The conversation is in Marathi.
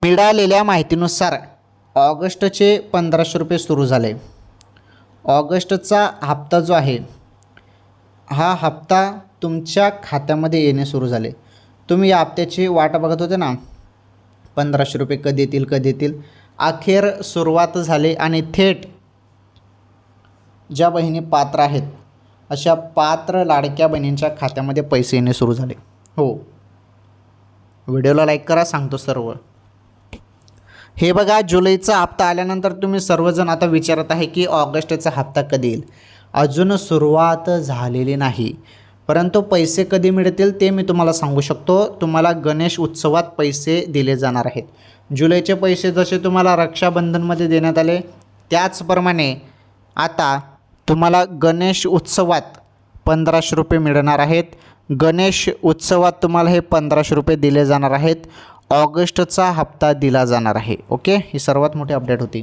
मिळालेल्या माहितीनुसार ऑगस्टचे 1500 रुपये सुरू झाले. ऑगस्टचा हप्ता जो आहे हा हप्ता तुमच्या खात्यामध्ये येणे सुरू झाले. तुम्ही या हप्त्याची वाट बघत होते ना, 1500 रुपये कधी येतील कधी येतील. अखेर सुरुवात झाली आणि थेट ज्या बहिणी पात्र आहेत अशा पात्र लाडक्या बहिणींच्या खात्यामध्ये पैसे येणे सुरू झाले. हो, व्हिडिओला लाईक करा, सांगतो सर्व. हे बघा, जुलैचा हप्ता आल्यानंतर तुम्ही सर्वजण आता विचारत आहे की ऑगस्टचा हप्ता कधी येईल. अजून सुरुवात झालेली नाही, परंतु पैसे कधी मिळतील ते मी तुम्हाला सांगू शकतो. तुम्हाला गणेश उत्सवात पैसे दिले जाणार आहेत. जुलैचे पैसे जसे तुम्हाला रक्षाबंधनमध्ये देण्यात आले त्याचप्रमाणे आता तुम्हाला गणेश उत्सवात 1500 रुपये मिळणार आहेत. गणेश उत्सवात तुम्हाला हे 1500 रुपये दिले जाणार आहेत. ऑगस्टचा हप्ता दिला जाणार आहे. ओके, ही सर्वात मोठी अपडेट होती.